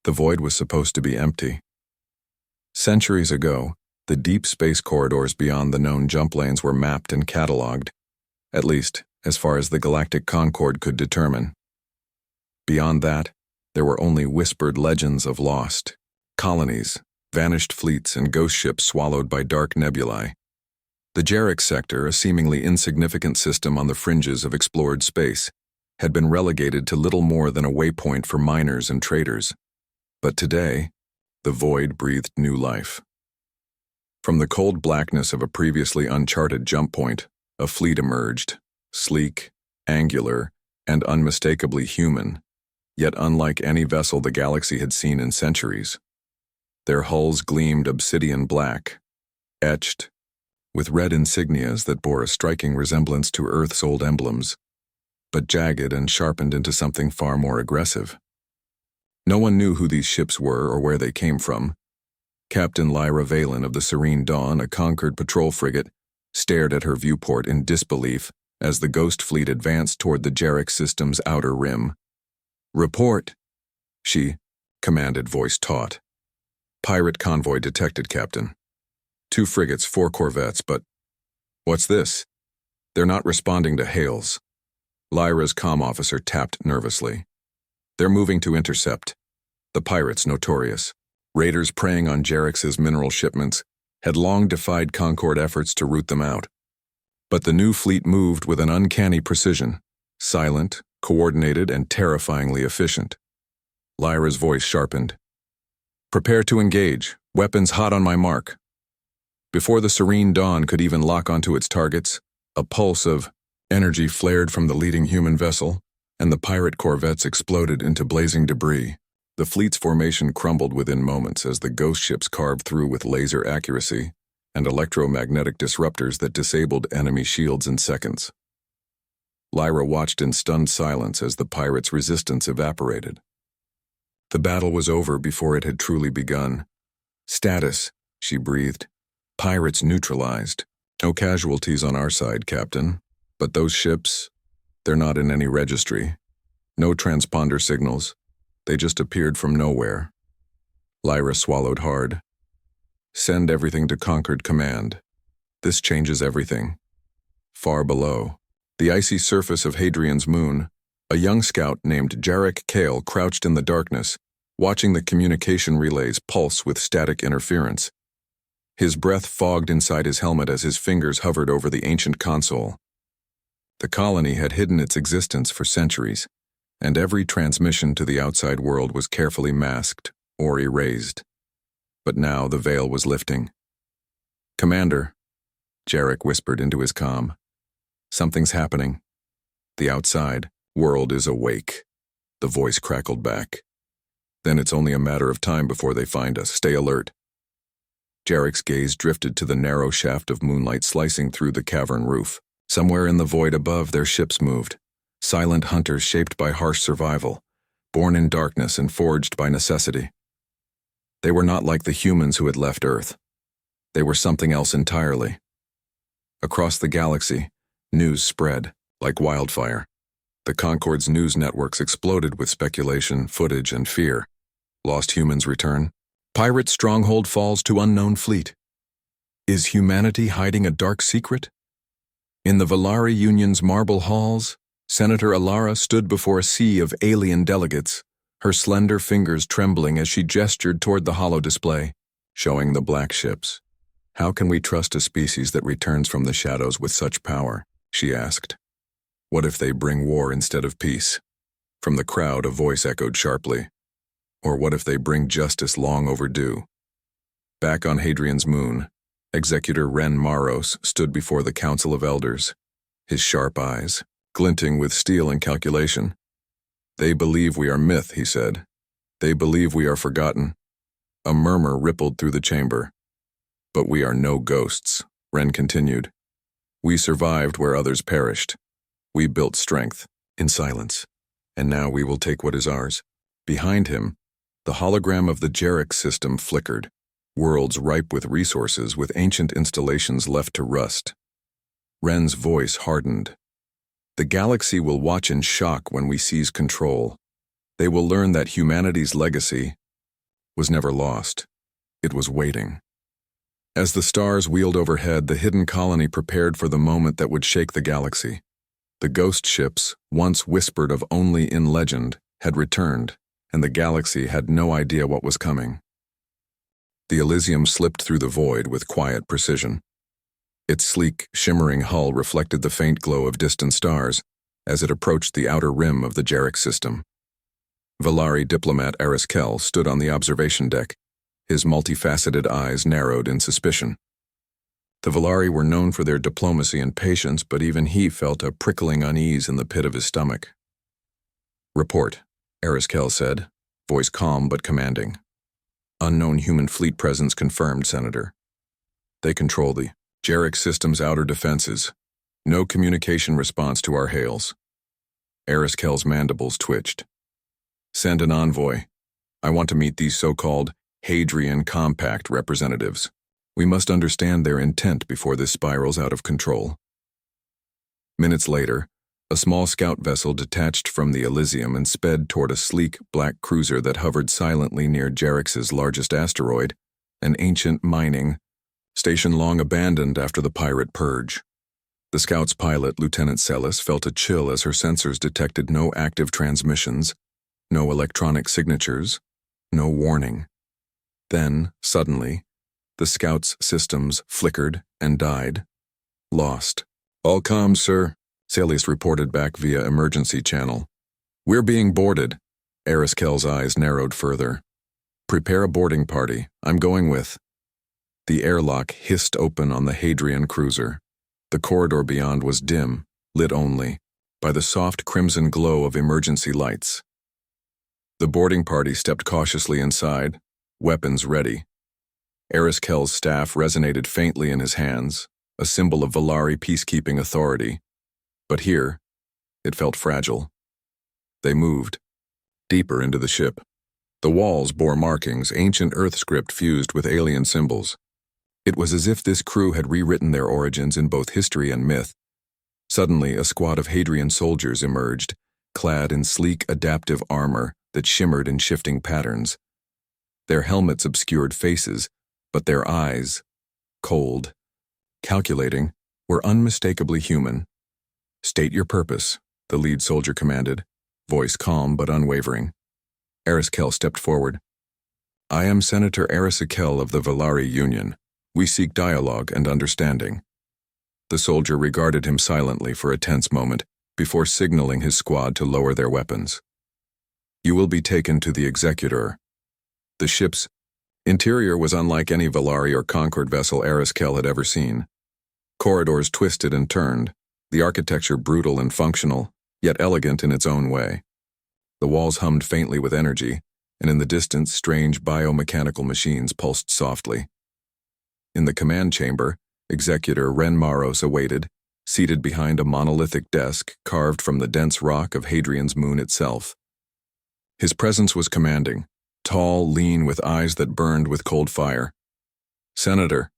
The void was supposed to be empty. Centuries ago, the deep space corridors beyond the known jump lanes were mapped and catalogued, at least as far as the Galactic Concord could determine. Beyond that, there were only whispered legends of lost colonies, vanished fleets, and ghost ships swallowed by dark nebulae. The Jarek sector, a seemingly insignificant system on the fringes of explored space, had been relegated to little more than a waypoint for miners and traders. But today, the void breathed new life. From the cold blackness of a previously uncharted jump point, a fleet emerged, sleek, angular, and unmistakably human, yet unlike any vessel the galaxy had seen in centuries. Their hulls gleamed obsidian black, etched, with red insignias that bore a striking resemblance to Earth's old emblems, but jagged and sharpened into something far more aggressive. No one knew who these ships were or where they came from. Captain Lyra Valen of the Serene Dawn, a Concord patrol frigate, stared at her viewport in disbelief as the ghost fleet advanced toward the Jarek system's outer rim. "Report," she commanded, voice taut. "Pirate convoy detected, Captain. 2 frigates, 4 corvettes, but what's this? They're not responding to hails." Lyra's comm officer tapped nervously. "They're moving to intercept. The pirates, notorious. Raiders preying on Jarek's mineral shipments, had long defied Concord efforts to root them out. But the new fleet moved with an uncanny precision, silent, coordinated, and terrifyingly efficient." Lyra's voice sharpened. "Prepare to engage. Weapons hot on my mark." Before the Serene Dawn could even lock onto its targets, a pulse of energy flared from the leading human vessel, and the pirate corvettes exploded into blazing debris. The fleet's formation crumbled within moments as the ghost ships carved through with laser accuracy and electromagnetic disruptors that disabled enemy shields in seconds. Lyra watched in stunned silence as the pirates' resistance evaporated. The battle was over before it had truly begun. "Status," she breathed. "Pirates neutralized. No casualties on our side, Captain. But those ships, they're not in any registry. No transponder signals. They just appeared from nowhere." Lyra swallowed hard. "Send everything to Concord Command. This changes everything." Far below, the icy surface of Hadrian's moon, a young scout named Jarek Kale crouched in the darkness, watching the communication relays pulse with static interference. His breath fogged inside his helmet as his fingers hovered over the ancient console. The colony had hidden its existence for centuries, and every transmission to the outside world was carefully masked or erased. But now the veil was lifting. "Commander," Jarek whispered into his comm, "something's happening. The outside world is awake." The voice crackled back. "Then it's only a matter of time before they find us. Stay alert." Jarek's gaze drifted to the narrow shaft of moonlight slicing through the cavern roof. Somewhere in the void above, their ships moved. Silent hunters shaped by harsh survival, born in darkness and forged by necessity. They were not like the humans who had left Earth. They were something else entirely. Across the galaxy, news spread like wildfire. The Concord's news networks exploded with speculation, footage, and fear. Lost humans return. Pirate stronghold falls to unknown fleet. Is humanity hiding a dark secret? In the Valari Union's marble halls, Senator Alara stood before a sea of alien delegates, her slender fingers trembling as she gestured toward the holo display, showing the black ships. "How can we trust a species that returns from the shadows with such power?" she asked. "What if they bring war instead of peace?" From the crowd, a voice echoed sharply. "Or what if they bring justice long overdue?" Back on Hadrian's moon, Executor Ren Maros stood before the Council of Elders, his sharp eyes glinting with steel and calculation. "They believe we are myth," he said. "They believe we are forgotten." A murmur rippled through the chamber. "But we are no ghosts," Ren continued. "We survived where others perished. We built strength in silence, and now we will take what is ours." Behind him, the hologram of the Jarek system flickered, worlds ripe with resources with ancient installations left to rust. Ren's voice hardened. "The galaxy will watch in shock when we seize control. They will learn that humanity's legacy, was never lost. It was waiting. As the stars wheeled overhead, the hidden colony prepared for the moment that would shake the galaxy. The ghost ships, once whispered of only in legend, had returned, and the galaxy had no idea what was coming. The Elysium slipped through the void with quiet precision. Its sleek, shimmering hull reflected the faint glow of distant stars as it approached the outer rim of the Jarek system. Valari diplomat Ariskel stood on the observation deck, his multifaceted eyes narrowed in suspicion. The Valari were known for their diplomacy and patience, but even he felt a prickling unease in the pit of his stomach. "Report," Ariskel said, voice calm but commanding. "Unknown human fleet presence confirmed, Senator. They control the Jarek system's outer defenses. No communication response to our hails." Ariskel's mandibles twitched. "Send an envoy. I want to meet these so-called Hadrian Compact representatives. We must understand their intent before this spirals out of control." Minutes later, a small scout vessel detached from the Elysium and sped toward a sleek, black cruiser that hovered silently near Jarek's largest asteroid, an ancient mining station long abandoned after the pirate purge. The scout's pilot, Lieutenant Celis, felt a chill as her sensors detected no active transmissions, no electronic signatures, no warning. Then, suddenly, the scout's systems flickered and died. Lost. "All comms, sir," Celis reported back via emergency channel. "We're being boarded." Ariskel's eyes narrowed further. "Prepare a boarding party. I'm going with." The airlock hissed open on the Hadrian cruiser. The corridor beyond was dim, lit only by the soft crimson glow of emergency lights. The boarding party stepped cautiously inside, weapons ready. Ariskel's staff resonated faintly in his hands, a symbol of Valari peacekeeping authority. But here, it felt fragile. They moved deeper into the ship. The walls bore markings, ancient Earth script fused with alien symbols. It was as if this crew had rewritten their origins in both history and myth. Suddenly, a squad of Hadrian soldiers emerged, clad in sleek, adaptive armor that shimmered in shifting patterns. Their helmets obscured faces, but their eyes, cold, calculating, were unmistakably human. "State your purpose," the lead soldier commanded, voice calm but unwavering. Ariskel stepped forward. "I am Senator Ariskel of the Valari Union. We seek dialogue and understanding." The soldier regarded him silently for a tense moment before signaling his squad to lower their weapons. "You will be taken to the Executor." The ship's interior was unlike any Valari or Concord vessel Ariskel had ever seen. Corridors twisted and turned, the architecture brutal and functional, yet elegant in its own way. The walls hummed faintly with energy, and in the distance strange biomechanical machines pulsed softly. In the command chamber, Executor Ren Maros awaited, seated behind a monolithic desk carved from the dense rock of Hadrian's moon itself. His presence was commanding, tall, lean, with eyes that burned with cold fire. "Senator,"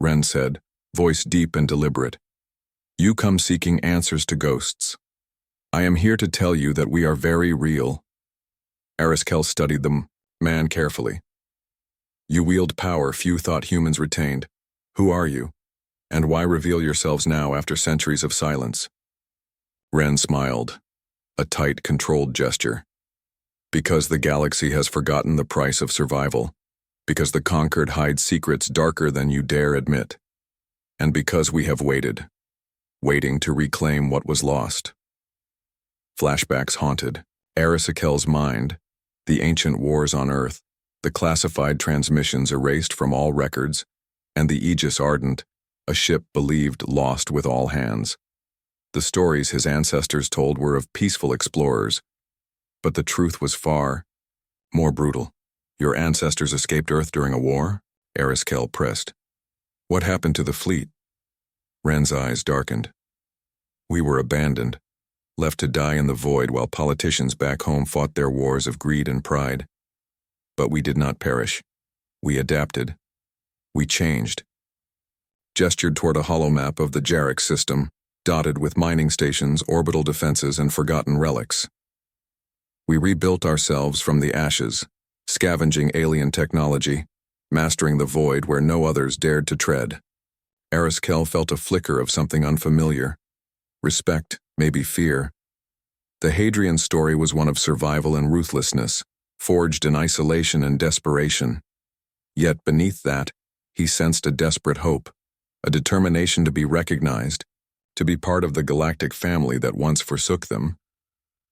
Ren said, voice deep and deliberate, "you come seeking answers to ghosts. I am here to tell you that we are very real." Ariskel studied the man carefully. "You wield power few thought humans retained. Who are you? And why reveal yourselves now after centuries of silence?" Ren smiled, a tight, controlled gesture. "Because the galaxy has forgotten the price of survival. Because the conquered hide secrets darker than you dare admit. And because we have waited. Waiting to reclaim what was lost." Flashbacks haunted Ariskel's mind, the ancient wars on Earth, the classified transmissions erased from all records, and the Aegis Ardent, a ship believed lost with all hands. The stories his ancestors told were of peaceful explorers, but the truth was far more brutal. "Your ancestors escaped Earth during a war?" Ariskel pressed. "What happened to the fleet?" Ren's eyes darkened. "We were abandoned, left to die in the void while politicians back home fought their wars of greed and pride. But we did not perish. We adapted. We changed." Gestured toward a holomap of the Jarek system, dotted with mining stations, orbital defenses, and forgotten relics. "We rebuilt ourselves from the ashes, scavenging alien technology, mastering the void where no others dared to tread. Ariskel felt a flicker of something unfamiliar. Respect, maybe fear. The Hadrian story was one of survival and ruthlessness, forged in isolation and desperation. Yet beneath that, he sensed a desperate hope, a determination to be recognized, to be part of the galactic family that once forsook them.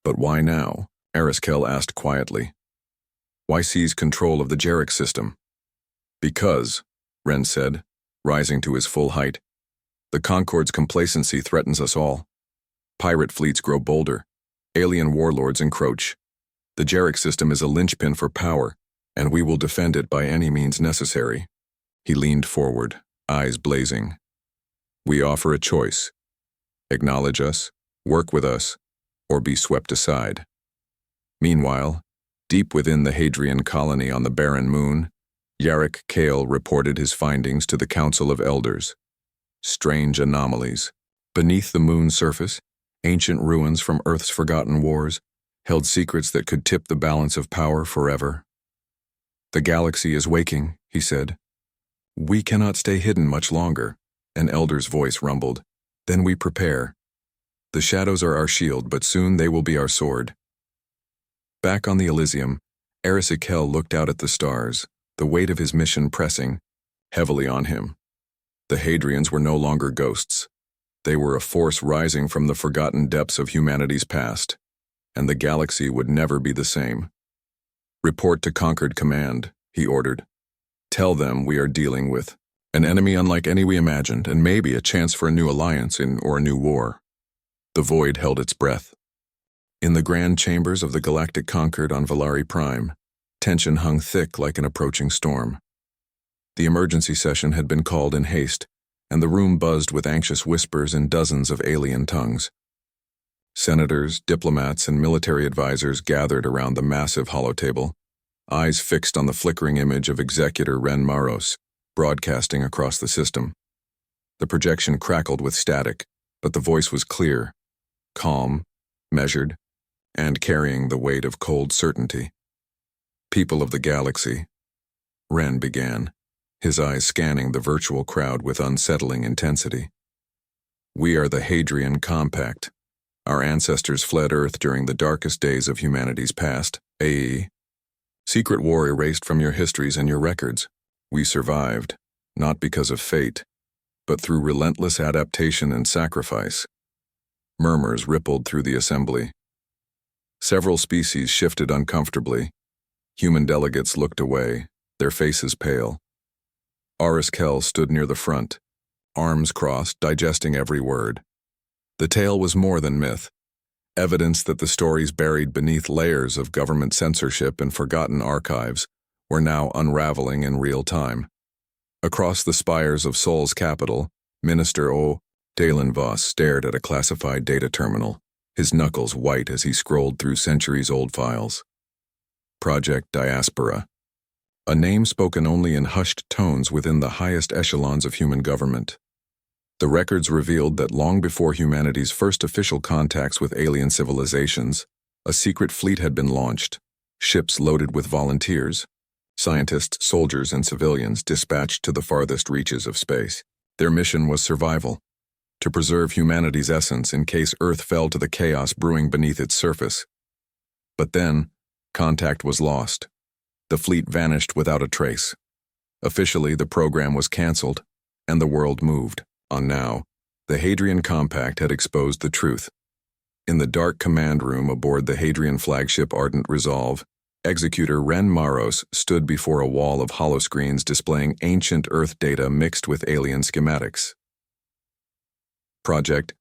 But why now? Ariskel asked quietly. Why seize control of the Jarek system? Because, Ren said, rising to his full height, the Concord's complacency threatens us all. Pirate fleets grow bolder. Alien warlords encroach. The Jarek system is a linchpin for power, and we will defend it by any means necessary. He leaned forward, eyes blazing. We offer a choice. Acknowledge us, work with us, or be swept aside. Meanwhile, deep within the Hadrian colony on the barren moon, Yarrick Kale reported his findings to the Council of Elders. Strange anomalies. Beneath the moon's surface, ancient ruins from Earth's forgotten wars held secrets that could tip the balance of power forever. The galaxy is waking, he said. We cannot stay hidden much longer, an elder's voice rumbled. Then we prepare. The shadows are our shield, but soon they will be our sword. Back on the Elysium, Ariskel looked out at the stars, the weight of his mission pressing heavily on him. The Hadrians were no longer ghosts. They were a force rising from the forgotten depths of humanity's past, and the galaxy would never be the same. Report to Concord Command, he ordered. Tell them we are dealing with an enemy unlike any we imagined, and maybe a chance for a new alliance or a new war. The void held its breath. In the grand chambers of the Galactic Concord on Valari Prime, tension hung thick like an approaching storm. The emergency session had been called in haste, and the room buzzed with anxious whispers in dozens of alien tongues. Senators, diplomats, and military advisors gathered around the massive holotable, eyes fixed on the flickering image of Executor Ren Maros, broadcasting across the system. The projection crackled with static, but the voice was clear, calm, measured, and carrying the weight of cold certainty. People of the galaxy, Ren began, his eyes scanning the virtual crowd with unsettling intensity. We are the Hadrian Compact. Our ancestors fled Earth during the darkest days of humanity's past, AE. Secret war erased from your histories and your records. We survived, not because of fate, but through relentless adaptation and sacrifice. Murmurs rippled through the assembly. Several species shifted uncomfortably. Human delegates looked away, their faces pale. Ariskel stood near the front, arms crossed, digesting every word. The tale was more than myth, evidence that the stories buried beneath layers of government censorship and forgotten archives were now unraveling in real time. Across the spires of Seoul's capital, Minister O. Dalenvos stared at a classified data terminal, his knuckles white as he scrolled through centuries-old files. Project Diaspora, a name spoken only in hushed tones within the highest echelons of human government. The records revealed that long before humanity's first official contacts with alien civilizations, a secret fleet had been launched, ships loaded with volunteers, scientists, soldiers, and civilians dispatched to the farthest reaches of space. Their mission was survival, to preserve humanity's essence in case Earth fell to the chaos brewing beneath its surface. But then, contact was lost. The fleet vanished without a trace. Officially, the program was canceled, and the world moved on now. The Hadrian Compact had exposed the truth. In the dark command room aboard the Hadrian flagship Ardent Resolve, Executor Ren Maros stood before a wall of holoscreens displaying ancient Earth data mixed with alien schematics. Project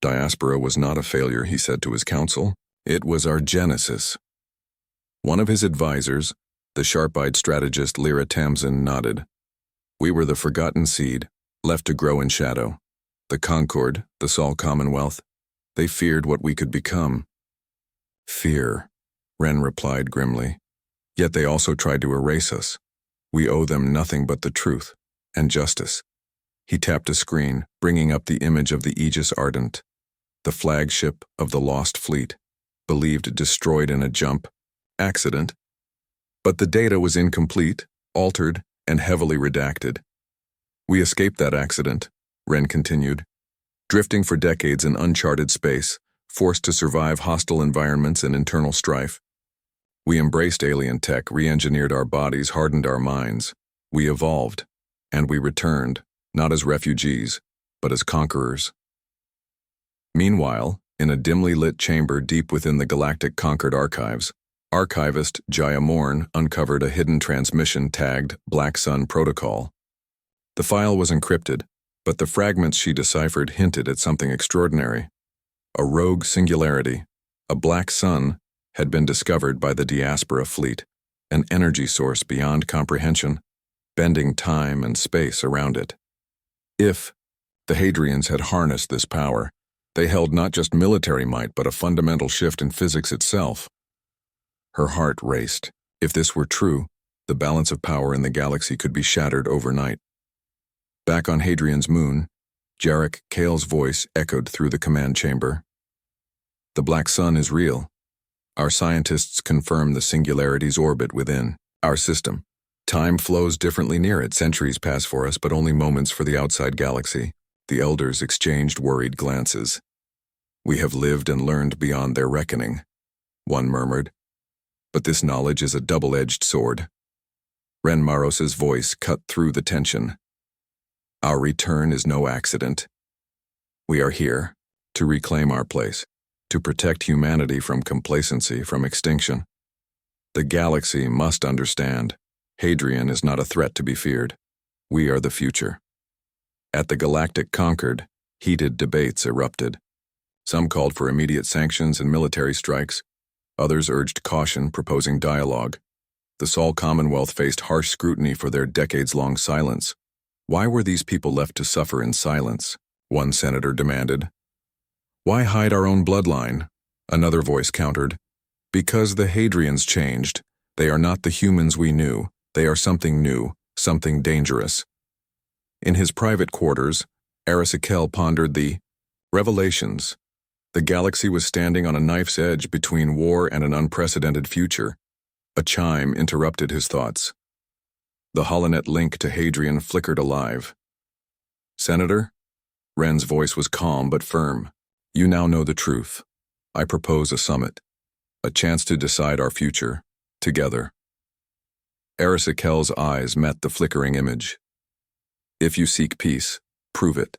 Diaspora was not a failure, he said to his council. It was our genesis. One of his advisors, the sharp-eyed strategist Lyra Tamsin, nodded. We were the forgotten seed, left to grow in shadow. The Concord, the Sol Commonwealth, they feared what we could become. Fear, Ren replied grimly. Yet they also tried to erase us. We owe them nothing but the truth and justice. He tapped a screen, bringing up the image of the Aegis Ardent, the flagship of the lost fleet, believed destroyed in a accident. But the data was incomplete, altered, and heavily redacted. We escaped that accident, Wren continued, drifting for decades in uncharted space, forced to survive hostile environments and internal strife. We embraced alien tech, re-engineered our bodies, hardened our minds. We evolved, and we returned, not as refugees, but as conquerors. Meanwhile, in a dimly lit chamber deep within the Galactic Conquered archives, archivist Jaya Morn uncovered a hidden transmission tagged Black Sun Protocol. The file was encrypted, but the fragments she deciphered hinted at something extraordinary. A rogue singularity, a black sun, had been discovered by the Diaspora fleet, an energy source beyond comprehension, bending time and space around it. If the Hadrians had harnessed this power, they held not just military might but a fundamental shift in physics itself. Her heart raced. If this were true, the balance of power in the galaxy could be shattered overnight. Back on Hadrian's moon, Jarek Kale's voice echoed through the command chamber. The Black Sun is real. Our scientists confirm the singularity's orbit within our system. Time flows differently near it. Centuries pass for us, but only moments for the outside galaxy. The elders exchanged worried glances. We have lived and learned beyond their reckoning, one murmured. But this knowledge is a double-edged sword. Ren Maros's voice cut through the tension. Our return is no accident. We are here to reclaim our place, to protect humanity from complacency, from extinction. The galaxy must understand. Hadrian is not a threat to be feared. We are the future. At the Galactic Conquered, heated debates erupted. Some called for immediate sanctions and military strikes. Others urged caution, proposing dialogue. The Sol Commonwealth faced harsh scrutiny for their decades-long silence. Why were these people left to suffer in silence? One senator demanded. Why hide our own bloodline? Another voice countered. Because the Hadrians changed. They are not the humans we knew. They are something new, something dangerous. In his private quarters, Arisakel pondered the revelations. The galaxy was standing on a knife's edge between war and an unprecedented future. A chime interrupted his thoughts. The holonet link to Hadrian flickered alive. Senator? Wren's voice was calm but firm. You now know the truth. I propose a summit. A chance to decide our future, together. Arisakel's eyes met the flickering image. If you seek peace, prove it.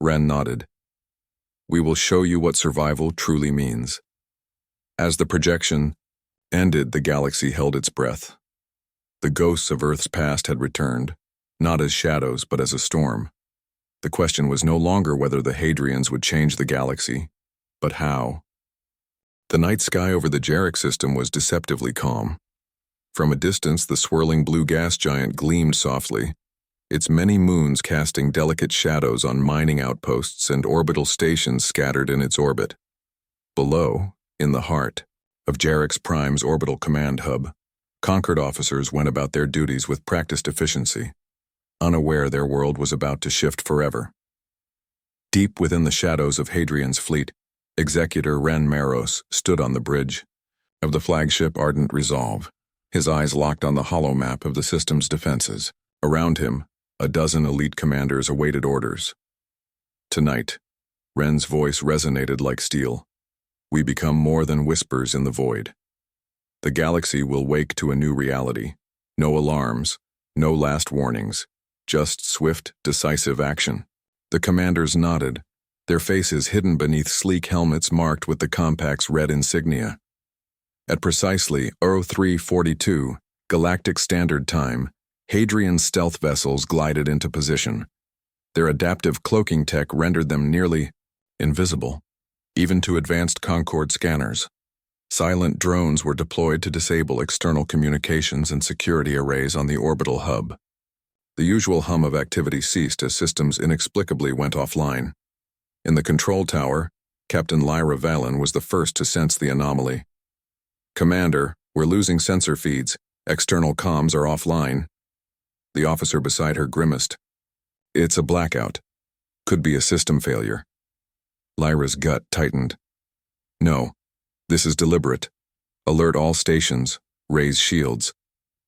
Wren nodded. We will show you what survival truly means. As the projection ended, the galaxy held its breath. The ghosts of Earth's past had returned, not as shadows but as a storm. The question was no longer whether the Hadrians would change the galaxy, but how. The night sky over the Jarek system was deceptively calm. From a distance, the swirling blue gas giant gleamed softly, its many moons casting delicate shadows on mining outposts and orbital stations scattered in its orbit. Below, in the heart of Jarek's Prime's orbital command hub, conquered officers went about their duties with practiced efficiency, unaware their world was about to shift forever. Deep within the shadows of Hadrian's fleet, Executor Ren Maros stood on the bridge of the flagship Ardent Resolve, his eyes locked on the hollow map of the system's defenses. Around him, a dozen elite commanders awaited orders. Tonight, Ren's voice resonated like steel. We become more than whispers in the void. The galaxy will wake to a new reality. No alarms, no last warnings, just swift, decisive action. The commanders nodded, their faces hidden beneath sleek helmets marked with the compact's red insignia. At precisely 0342, Galactic Standard Time, Hadrian's stealth vessels glided into position. Their adaptive cloaking tech rendered them nearly invisible, even to advanced Concord scanners. Silent drones were deployed to disable external communications and security arrays on the orbital hub. The usual hum of activity ceased as systems inexplicably went offline. In the control tower, Captain Lyra Valen was the first to sense the anomaly. Commander, we're losing sensor feeds. External comms are offline. The officer beside her grimaced. It's a blackout. Could be a system failure. Lyra's gut tightened. No, this is deliberate. Alert all stations. Raise shields.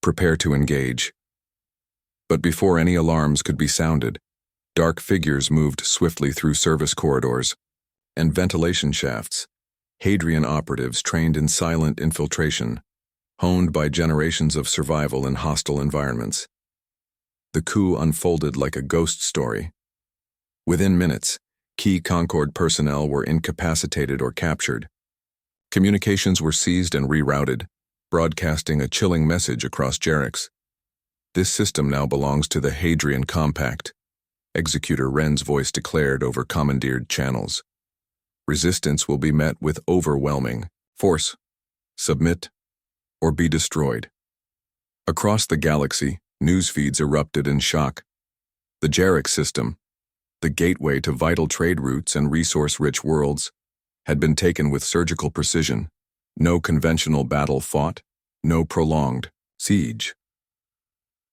Prepare to engage. But before any alarms could be sounded, dark figures moved swiftly through service corridors and ventilation shafts, Hadrian operatives trained in silent infiltration, honed by generations of survival in hostile environments. The coup unfolded like a ghost story. Within minutes, key Concord personnel were incapacitated or captured. Communications were seized and rerouted, broadcasting a chilling message across Jarix. This system now belongs to the Hadrian Compact, Executor Wren's voice declared over commandeered channels. Resistance will be met with overwhelming force. Submit or be destroyed. Across the galaxy, news feeds erupted in shock. The Jarix system, the gateway to vital trade routes and resource-rich worlds, had been taken with surgical precision. No conventional battle fought, no prolonged siege.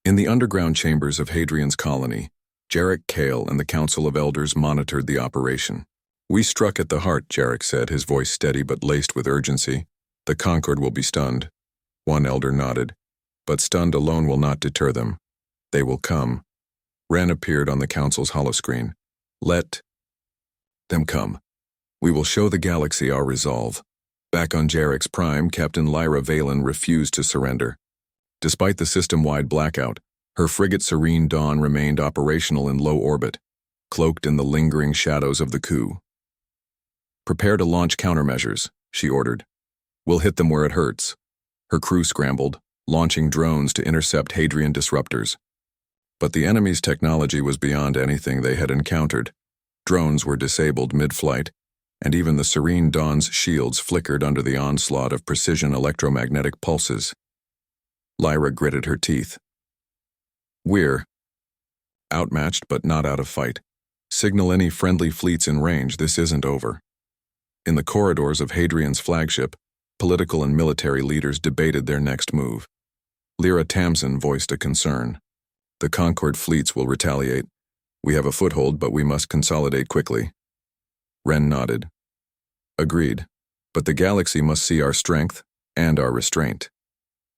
In the underground chambers of Hadrian's colony, Jarek Kale and the Council of Elders monitored the operation. "We struck at the heart," Jarek said, his voice steady but laced with urgency. "The Concord will be stunned." One elder nodded. "But stunned alone will not deter them. They will come." Wren appeared on the Council's holoscreen. "Let them come. We will show the galaxy our resolve." Back on Jarek's Prime, Captain Lyra Valen refused to surrender. Despite the system-wide blackout, her frigate Serene Dawn remained operational in low orbit, cloaked in the lingering shadows of the coup. "Prepare to launch countermeasures," she ordered. "We'll hit them where it hurts." Her crew scrambled, launching drones to intercept Hadrian disruptors. But the enemy's technology was beyond anything they had encountered. Drones were disabled mid-flight, and even the Serene Dawn's shields flickered under the onslaught of precision electromagnetic pulses. Lyra gritted her teeth. "We're outmatched but not out of fight. Signal any friendly fleets in range, this isn't over." In the corridors of Hadrian's flagship, political and military leaders debated their next move. Lyra Tamsin voiced a concern. "The Concord fleets will retaliate. We have a foothold, but we must consolidate quickly." Wren nodded. "Agreed. But the galaxy must see our strength and our restraint.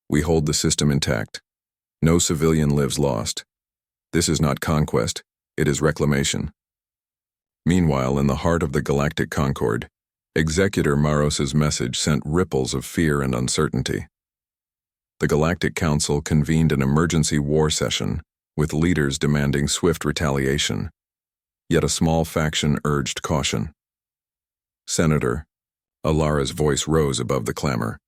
We hold the system intact. No civilian lives lost. This is not conquest, it is reclamation." Meanwhile, in the heart of the Galactic Concord, Executor Maros's message sent ripples of fear and uncertainty. The Galactic Council convened an emergency war session, with leaders demanding swift retaliation. Yet a small faction urged caution. "Senator," Alara's voice rose above the clamor,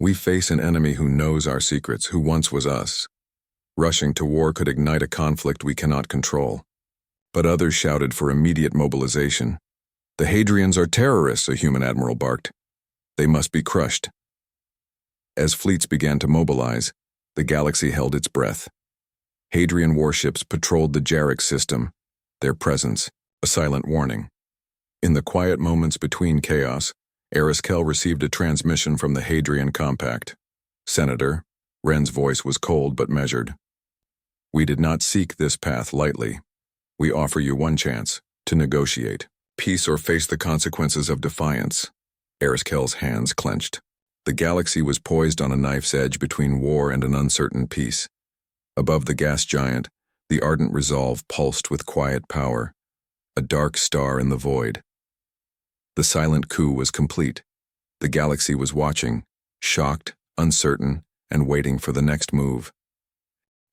"we face an enemy who knows our secrets, who once was us. Rushing to war could ignite a conflict we cannot control." But others shouted for immediate mobilization. "The Hadrians are terrorists," a human admiral barked. "They must be crushed." As fleets began to mobilize, the galaxy held its breath. Hadrian warships patrolled the Jarek system, their presence a silent warning. In the quiet moments between chaos, Ariskel received a transmission from the Hadrian Compact. "Senator," Wren's voice was cold but measured. "We did not seek this path lightly. We offer you one chance to negotiate. Peace or face the consequences of defiance." Ariskel's hands clenched. The galaxy was poised on a knife's edge between war and an uncertain peace. Above the gas giant, the ardent resolve pulsed with quiet power, a dark star in the void. The silent coup was complete. The galaxy was watching, shocked, uncertain, and waiting for the next move.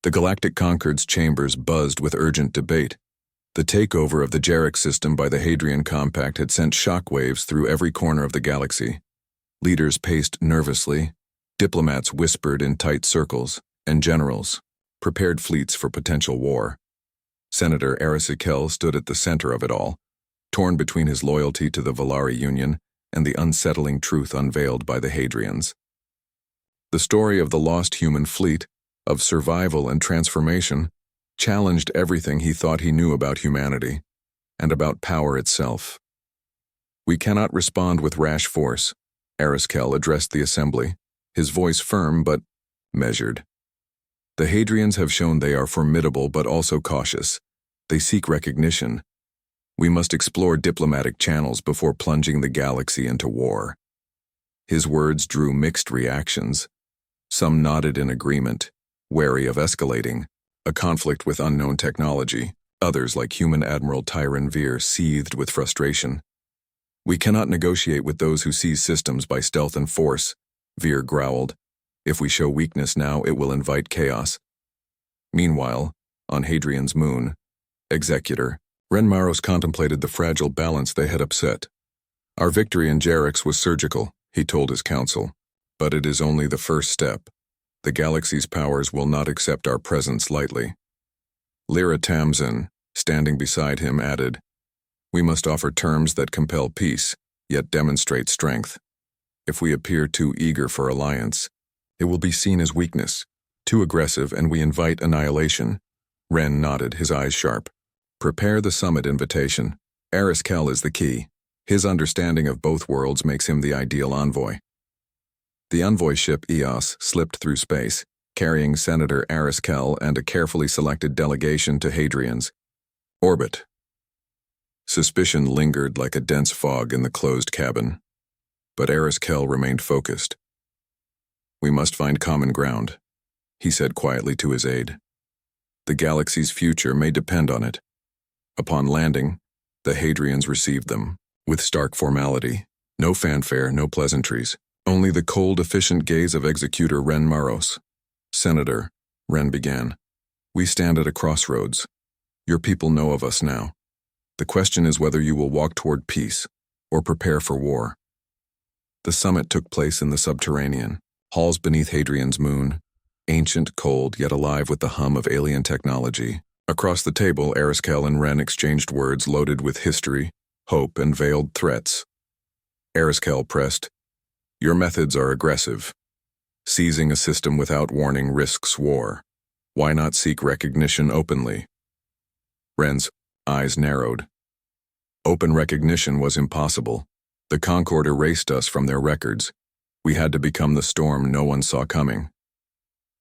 The Galactic Concord's chambers buzzed with urgent debate. The takeover of the Jarek system by the Hadrian Compact had sent shockwaves through every corner of the galaxy. Leaders paced nervously, diplomats whispered in tight circles, and generals prepared fleets for potential war. Senator Arisikel stood at the center of it all, torn between his loyalty to the Valari Union and the unsettling truth unveiled by the Hadrians. The story of the lost human fleet, of survival and transformation, challenged everything he thought he knew about humanity and about power itself. "We cannot respond with rash force," Ariskel addressed the assembly, his voice firm but measured. "The Hadrians have shown they are formidable but also cautious. They seek recognition. We must explore diplomatic channels before plunging the galaxy into war." His words drew mixed reactions. Some nodded in agreement, wary of escalating a conflict with unknown technology. Others, like human Admiral Tyron Veer, seethed with frustration. "We cannot negotiate with those who seize systems by stealth and force," Veer growled. "If we show weakness now, it will invite chaos." Meanwhile, on Hadrian's moon, Executor Ren Maros contemplated the fragile balance they had upset. "Our victory in Jarix was surgical," he told his council, "but it is only the first step. The galaxy's powers will not accept our presence lightly." Lyra Tamsin, standing beside him, added, "We must offer terms that compel peace, yet demonstrate strength. If we appear too eager for alliance, it will be seen as weakness, too aggressive, and we invite annihilation." Ren nodded, his eyes sharp. "Prepare the summit invitation. Ariskel is the key. His understanding of both worlds makes him the ideal envoy." The envoy ship Eos slipped through space, carrying Senator Ariskel and a carefully selected delegation to Hadrian's orbit. Suspicion lingered like a dense fog in the closed cabin, but Ariskel remained focused. "We must find common ground," he said quietly to his aide. "The galaxy's future may depend on it." Upon landing, the Hadrians received them with stark formality. No fanfare, no pleasantries, only the cold, efficient gaze of Executor Ren Maros. "Senator," Ren began, "we stand at a crossroads. Your people know of us now. The question is whether you will walk toward peace or prepare for war." The summit took place in the subterranean, halls beneath Hadrian's moon, ancient, cold, yet alive with the hum of alien technology. Across the table, Ariskel and Ren exchanged words loaded with history, hope, and veiled threats. Ariskel pressed, "Your methods are aggressive. Seizing a system without warning risks war. Why not seek recognition openly?" Ren's eyes narrowed. Open recognition was impossible. The Concord erased us from their records. We had to become the storm no one saw coming.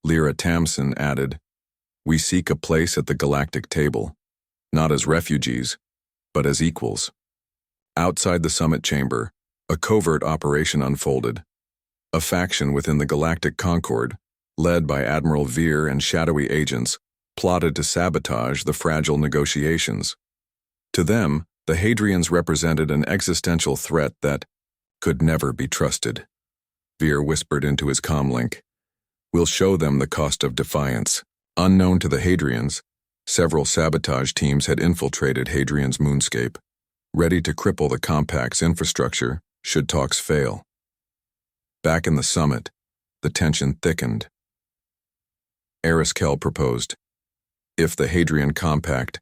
Lyra Tamsin added, "We seek a place at the Galactic table, not as refugees, but as equals." Outside the summit chamber, a covert operation unfolded. A faction within the Galactic Concord, led by Admiral Veer and shadowy agents, plotted to sabotage the fragile negotiations. To them, the Hadrians represented an existential threat that could never be trusted. Veer whispered into his comlink, "We'll show them the cost of defiance." Unknown to the Hadrians, several sabotage teams had infiltrated Hadrian's moonscape, ready to cripple the compact's infrastructure should talks fail. Back in the summit, the tension thickened. Ariskel proposed, "If the Hadrian Compact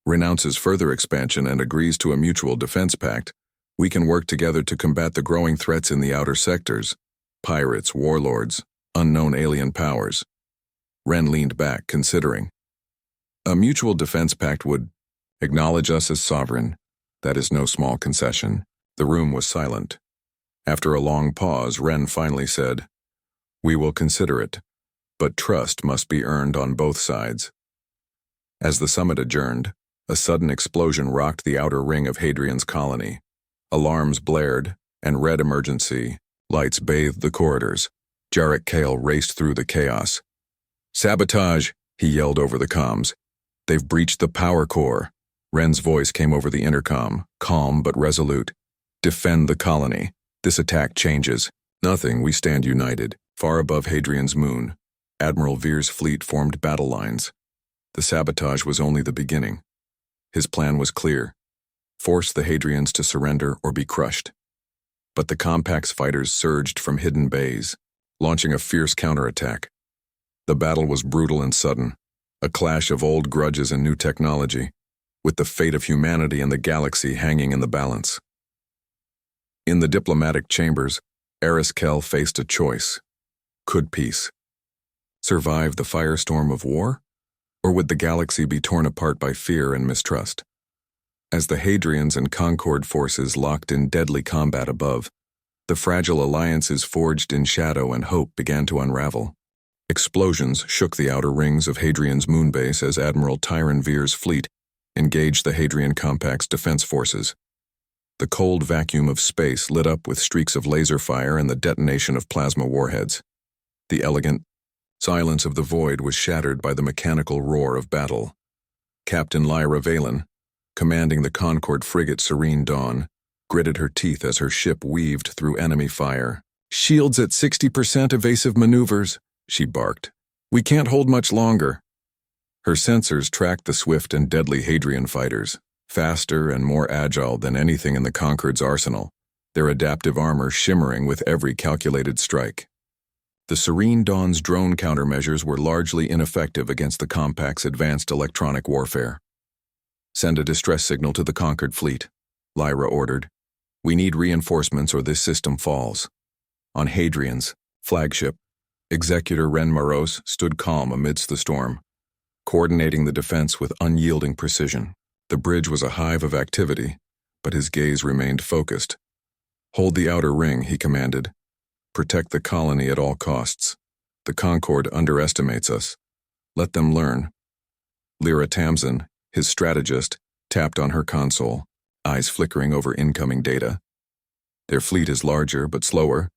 renounces further expansion and agrees to a mutual defense pact, we can work together to combat the growing threats in the outer sectors: pirates, warlords, unknown alien powers." Ren leaned back, considering. "A mutual defense pact would acknowledge us as sovereign. That is no small concession." The room was silent. After a long pause, Ren finally said, "We will consider it, but trust must be earned on both sides." As the summit adjourned, a sudden explosion rocked the outer ring of Hadrian's colony. Alarms blared, and red emergency lights bathed the corridors. Jarek Kale raced through the chaos. "Sabotage!" he yelled over the comms. "They've breached the power core." Ren's voice came over the intercom, calm but resolute. "Defend the colony. This attack changes nothing. We stand united." Far above Hadrian's moon, Admiral Veer's fleet formed battle lines. The sabotage was only the beginning. His plan was clear: force the Hadrians to surrender or be crushed. But the Compact's fighters surged from hidden bays, launching a fierce counterattack. The battle was brutal and sudden, a clash of old grudges and new technology, with the fate of humanity and the galaxy hanging in the balance. In the diplomatic chambers, Ariskel faced a choice. Could peace survive the firestorm of war, or would the galaxy be torn apart by fear and mistrust? As the Hadrians and Concord forces locked in deadly combat above, the fragile alliances forged in shadow and hope began to unravel. Explosions shook the outer rings of Hadrian's moonbase as Admiral Tyron Veer's fleet engaged the Hadrian Compact's defense forces. The cold vacuum of space lit up with streaks of laser fire and the detonation of plasma warheads. The elegant, Silence of the void was shattered by the mechanical roar of battle. Captain Lyra Valen, commanding the Concord frigate Serene Dawn, gritted her teeth as her ship weaved through enemy fire. "Shields at 60% evasive maneuvers," she barked. "We can't hold much longer." Her sensors tracked the swift and deadly Hadrian fighters, faster and more agile than anything in the Concord's arsenal, their adaptive armor shimmering with every calculated strike. The Serene Dawn's drone countermeasures were largely ineffective against the Compact's advanced electronic warfare. "Send a distress signal to the Concord fleet," Lyra ordered. "We need reinforcements or this system falls." On Hadrian's flagship, Executor Ren Maros stood calm amidst the storm, coordinating the defense with unyielding precision. The bridge was a hive of activity, but his gaze remained focused. "Hold the outer ring," he commanded. "Protect the colony at all costs. The Concord underestimates us. Let them learn." Lyra Tamsin, his strategist, tapped on her console, eyes flickering over incoming data. "Their fleet is larger but slower.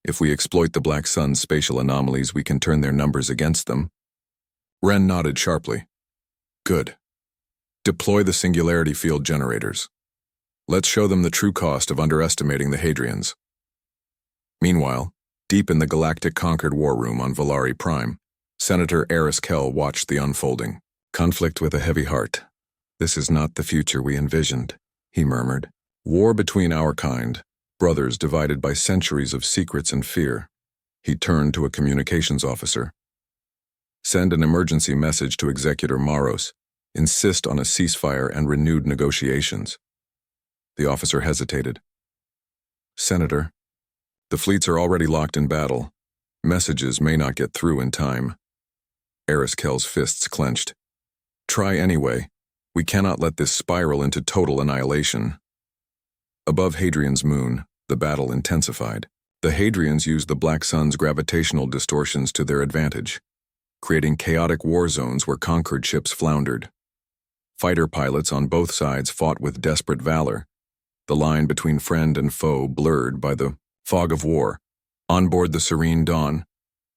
If we exploit the Black Sun's spatial anomalies, we can turn their numbers against them." Ren nodded sharply. "Good. Deploy the singularity field generators. Let's show them the true cost of underestimating the Hadrians." Meanwhile, deep in the Galactic Concord war room on Valari Prime, Senator Eris Kell watched the unfolding. "Conflict with a heavy heart. This is not the future we envisioned," he murmured. "War between our kind, brothers divided by centuries of secrets and fear." He turned to a communications officer. "Send an emergency message to Executor Maros. Insist on a ceasefire and renewed negotiations." The officer hesitated. "Senator, the fleets are already locked in battle. Messages may not get through in time." Eris Kell's fists clenched. "Try anyway. We cannot let this spiral into total annihilation." Above Hadrian's moon, the battle intensified. The Hadrians used the Black Sun's gravitational distortions to their advantage, creating chaotic war zones where conquered ships floundered. Fighter pilots on both sides fought with desperate valor, the line between friend and foe blurred by the fog of war. On board the Serene Dawn,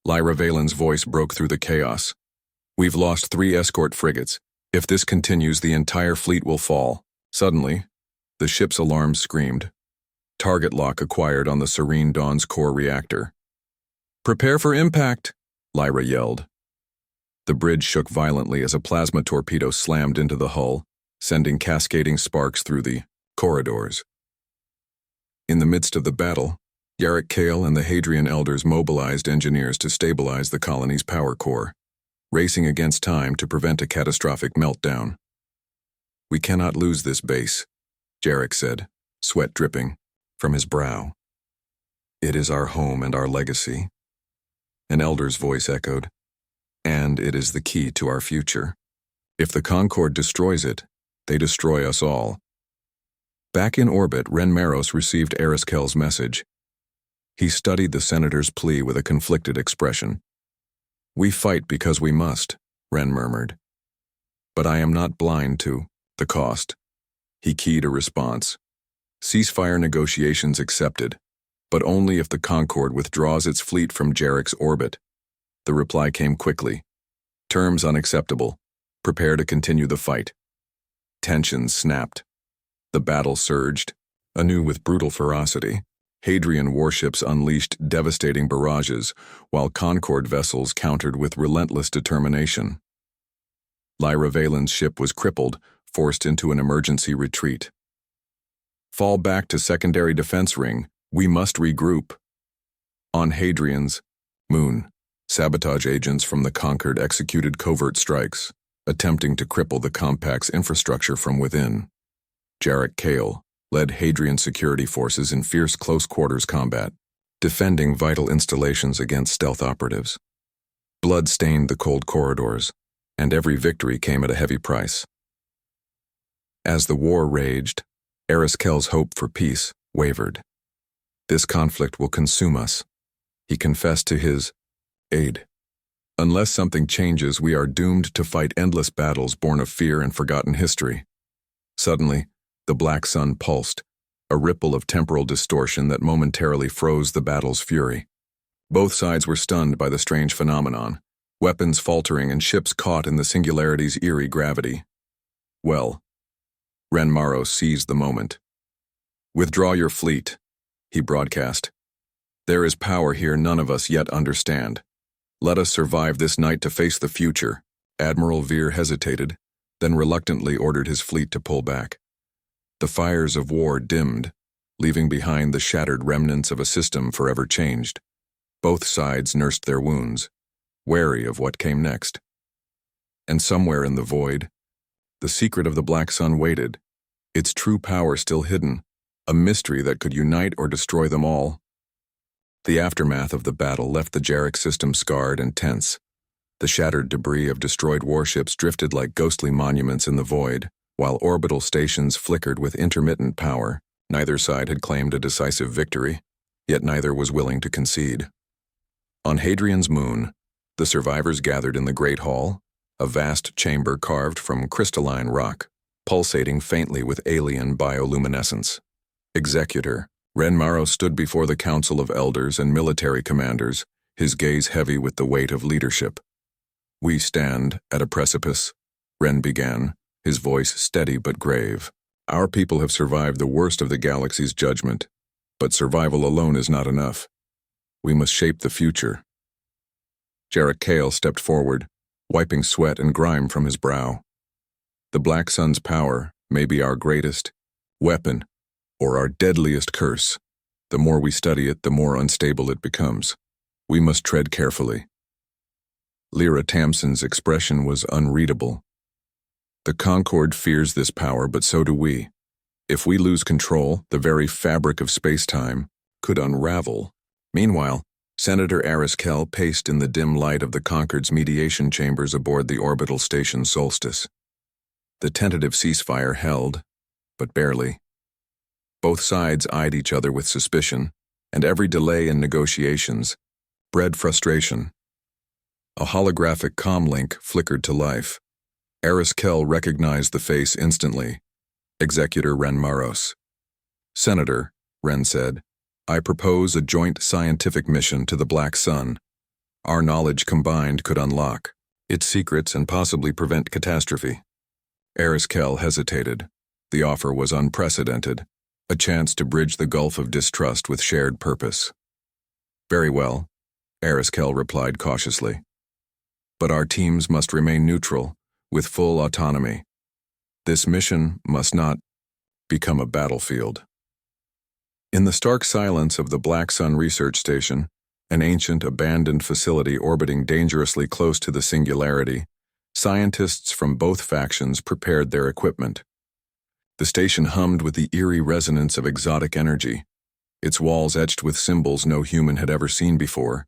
Lyra Valen's voice broke through the chaos. "We've lost 3 escort frigates. If this continues, the entire fleet will fall." Suddenly, the ship's alarms screamed. Target lock acquired on the Serene Dawn's core reactor. "Prepare for impact," Lyra yelled. The bridge shook violently as a plasma torpedo slammed into the hull, sending cascading sparks through the corridors. In the midst of the battle, Yarrick Kale and the Hadrian elders mobilized engineers to stabilize the colony's power core, racing against time to prevent a catastrophic meltdown. "We cannot lose this base," Jarek said, sweat dripping from his brow. "It is our home and our legacy." An elder's voice echoed. "And it is the key to our future. If the Concord destroys it, they destroy us all." Back in orbit, Ren Maros received Eris Kell's message. He studied the senator's plea with a conflicted expression. "We fight because we must," Ren murmured. "But I am not blind to the cost." He keyed a response. "Ceasefire negotiations accepted, but only if the Concord withdraws its fleet from Jarrick's orbit." The reply came quickly. "Terms unacceptable. Prepare to continue the fight." Tensions snapped. The battle surged, anew with brutal ferocity. Hadrian warships unleashed devastating barrages, while Concord vessels countered with relentless determination. Lyra Valen's ship was crippled, forced into an emergency retreat. "Fall back to secondary defense ring. We must regroup." On Hadrian's moon, sabotage agents from the Concord executed covert strikes, attempting to cripple the Compact's infrastructure from within. Jarek Kale led Hadrian security forces in fierce close-quarters combat, defending vital installations against stealth operatives. Blood stained the cold corridors, and every victory came at a heavy price. As the war raged, Eris Kell's hope for peace wavered. "This conflict will consume us," he confessed to his aide. "Unless something changes, we are doomed to fight endless battles born of fear and forgotten history." Suddenly, the Black Sun pulsed, a ripple of temporal distortion that momentarily froze the battle's fury. Both sides were stunned by the strange phenomenon, weapons faltering and ships caught in the singularity's eerie gravity. Well, Ren Maros seized the moment. "Withdraw your fleet," he broadcast. "There is power here none of us yet understand. Let us survive this night to face the future." Admiral Veer hesitated, then reluctantly ordered his fleet to pull back. The fires of war dimmed, leaving behind the shattered remnants of a system forever changed. Both sides nursed their wounds, wary of what came next. And somewhere in the void, the secret of the Black Sun waited, its true power still hidden, a mystery that could unite or destroy them all. The aftermath of the battle left the Jarek system scarred and tense. The shattered debris of destroyed warships drifted like ghostly monuments in the void, while orbital stations flickered with intermittent power. Neither side had claimed a decisive victory, yet neither was willing to concede. On Hadrian's moon, the survivors gathered in the Great Hall, a vast chamber carved from crystalline rock, pulsating faintly with alien bioluminescence. Executor, Ren Maros stood before the council of elders and military commanders, his gaze heavy with the weight of leadership. "We stand at a precipice," Ren began, his voice steady but grave. "Our people have survived the worst of the galaxy's judgment, but survival alone is not enough. We must shape the future." Jarek Kale stepped forward, wiping sweat and grime from his brow. "The Black Sun's power may be our greatest weapon or our deadliest curse. The more we study it, the more unstable it becomes. We must tread carefully." Lyra Tamson's expression was unreadable. "The Concord fears this power, but so do we. If we lose control, the very fabric of space-time could unravel." Meanwhile, Senator Ariskel paced in the dim light of the Concord's mediation chambers aboard the orbital station Solstice. The tentative ceasefire held, but barely. Both sides eyed each other with suspicion, and every delay in negotiations bred frustration. A holographic comlink flickered to life. Ariskel recognized the face instantly. Executor Ren Maros. "Senator," Ren said, "I propose a joint scientific mission to the Black Sun. Our knowledge combined could unlock its secrets and possibly prevent catastrophe." Ariskel hesitated. The offer was unprecedented, a chance to bridge the gulf of distrust with shared purpose. "Very well," Ariskel replied cautiously. "But our teams must remain neutral, with full autonomy. This mission must not become a battlefield." In the stark silence of the Black Sun Research Station, an ancient abandoned facility orbiting dangerously close to the singularity, scientists from both factions prepared their equipment. The station hummed with the eerie resonance of exotic energy, its walls etched with symbols no human had ever seen before.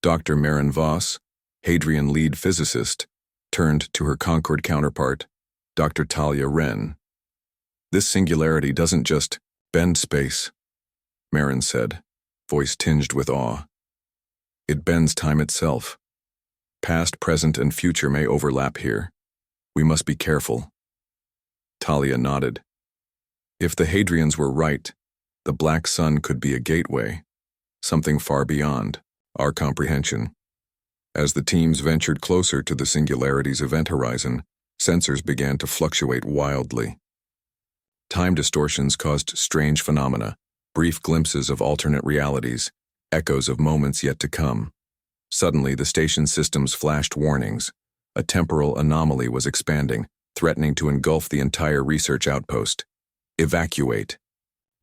Dr. Maren Voss, Hadrian lead physicist, turned to her Concord counterpart, Dr. Talia Wren. "This singularity doesn't just bend space," Maren said, voice tinged with awe. "It bends time itself. Past, present, and future may overlap here. We must be careful." Talia nodded. If the Hadrians were right, the Black Sun could be a gateway, something far beyond our comprehension. As the teams ventured closer to the singularity's event horizon, sensors began to fluctuate wildly. Time distortions caused strange phenomena, brief glimpses of alternate realities, echoes of moments yet to come. Suddenly, the station systems flashed warnings. A temporal anomaly was expanding, threatening to engulf the entire research outpost. "Evacuate,"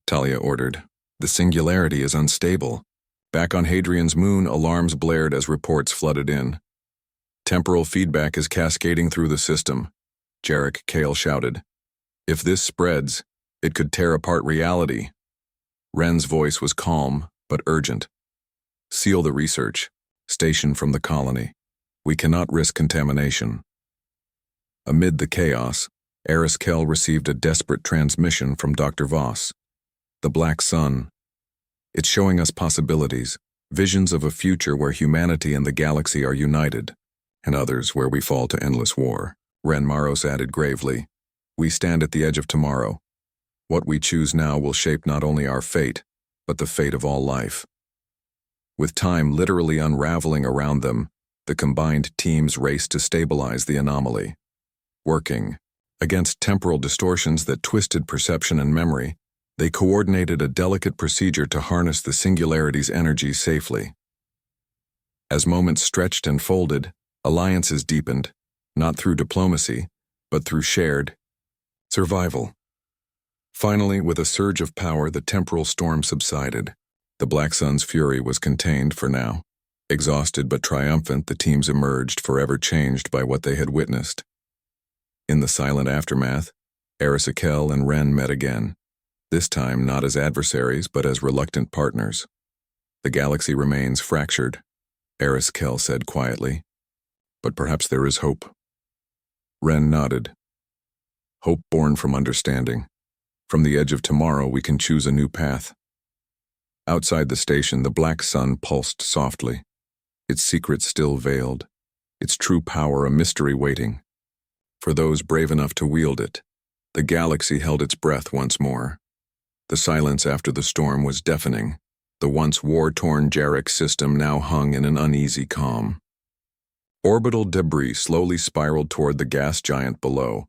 Talia ordered. "The singularity is unstable." Back on Hadrian's moon, alarms blared as reports flooded in. "Temporal feedback is cascading through the system," Jarek Kale shouted. "If this spreads, it could tear apart reality." Ren's voice was calm, but urgent. "Seal the research. Station from the colony. We cannot risk contamination." Amid the chaos, Ariskel received a desperate transmission from Dr. Voss. "The Black Sun. It's showing us possibilities, visions of a future where humanity and the galaxy are united, and others where we fall to endless war." Ren Maros added gravely, "We stand at the edge of tomorrow. What we choose now will shape not only our fate, but the fate of all life." With time literally unraveling around them, the combined teams raced to stabilize the anomaly. Working against temporal distortions that twisted perception and memory, they coordinated a delicate procedure to harness the singularity's energy safely. As moments stretched and folded, alliances deepened, not through diplomacy, but through shared survival. Finally, with a surge of power, the temporal storm subsided. The Black Sun's fury was contained for now. Exhausted but triumphant, the teams emerged, forever changed by what they had witnessed. In the silent aftermath, Arisakel and Ren met again, this time not as adversaries but as reluctant partners. The galaxy remains fractured, Arisakel said quietly, but perhaps there is hope. Ren nodded. Hope born from understanding. From the edge of tomorrow we can choose a new path. Outside the station, the Black Sun pulsed softly, its secrets still veiled, its true power a mystery waiting. For those brave enough to wield it, the galaxy held its breath once more. The silence after the storm was deafening. The once war-torn Jarek system now hung in an uneasy calm. Orbital debris slowly spiraled toward the gas giant below,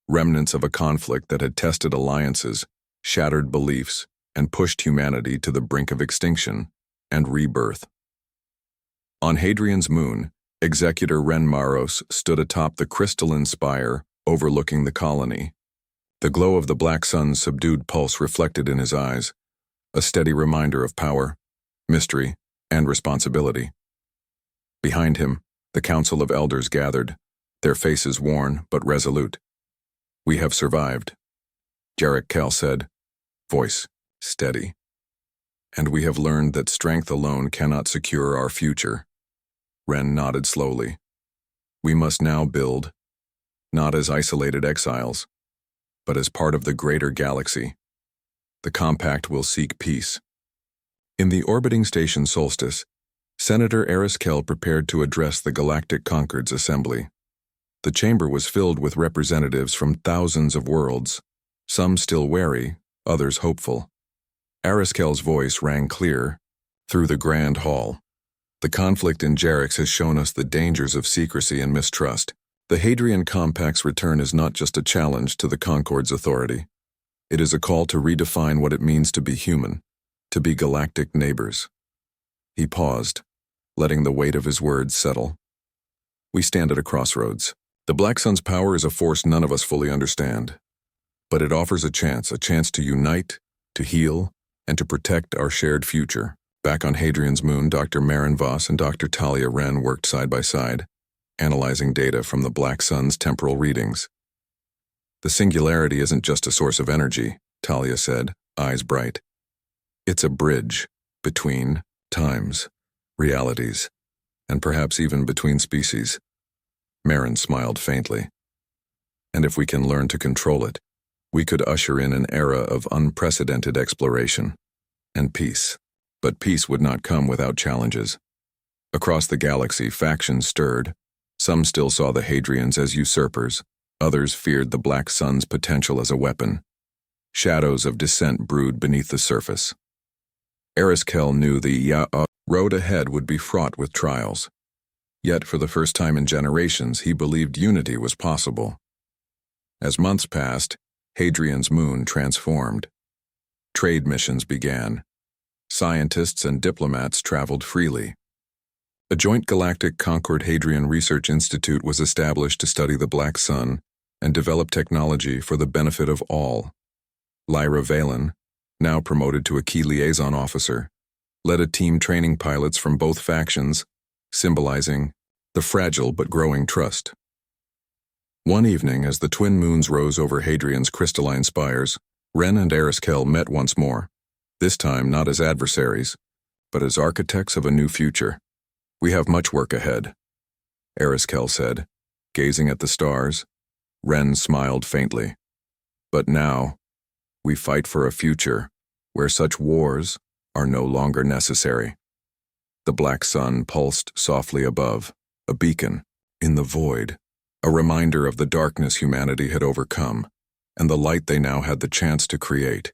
remnants of a conflict that had tested alliances, shattered beliefs, and pushed humanity to the brink of extinction and rebirth. On Hadrian's moon, Executor Ren Maros stood atop the crystalline spire overlooking the colony. The glow of the Black Sun's subdued pulse reflected in his eyes, a steady reminder of power, mystery, and responsibility. Behind him, the Council of Elders gathered, their faces worn but resolute. We have survived, Jarek Kell said, voice steady. And we have learned that strength alone cannot secure our future. Ren nodded slowly. We must now build, not as isolated exiles, but as part of the greater galaxy. The compact will seek peace. In the orbiting station Solstice, Senator Arisakel prepared to address the Galactic Concords Assembly. The chamber was filled with representatives from thousands of worlds, some still wary, others hopeful. Ariskel's voice rang clear through the grand hall. The conflict in Jarek has shown us the dangers of secrecy and mistrust. The Hadrian Compact's return is not just a challenge to the Concord's authority. It is a call to redefine what it means to be human, to be galactic neighbors. He paused, letting the weight of his words settle. We stand at a crossroads. The Black Sun's power is a force none of us fully understand, but it offers a chance to unite, to heal, and to protect our shared future. Back on Hadrian's moon, Dr. Marin Voss and Dr. Talia Wren worked side by side, analyzing data from the Black Sun's temporal readings. The singularity isn't just a source of energy, Talia said, eyes bright. It's a bridge between times, realities, and perhaps even between species. Marin smiled faintly. And if we can learn to control it, we could usher in an era of unprecedented exploration and peace. But peace would not come without challenges. Across the galaxy, factions stirred. Some still saw the Hadrians as usurpers. Others feared the Black Sun's potential as a weapon. Shadows of dissent brewed beneath the surface. Arisakel knew the road ahead would be fraught with trials. Yet, for the first time in generations, he believed unity was possible. As months passed, Hadrian's moon transformed. Trade missions began. Scientists and diplomats traveled freely. A joint Galactic Concord-Hadrian Research Institute was established to study the Black Sun and develop technology for the benefit of all. Lyra Valen, now promoted to a key liaison officer, led a team training pilots from both factions, symbolizing the fragile but growing trust. One evening, as the twin moons rose over Hadrian's crystalline spires, Ren and Arisakel met once more, this time not as adversaries, but as architects of a new future. We have much work ahead, Arisakel said, gazing at the stars. Ren smiled faintly. But now, we fight for a future where such wars are no longer necessary. The Black Sun pulsed softly above, a beacon in the void, a reminder of the darkness humanity had overcome, and the light they now had the chance to create.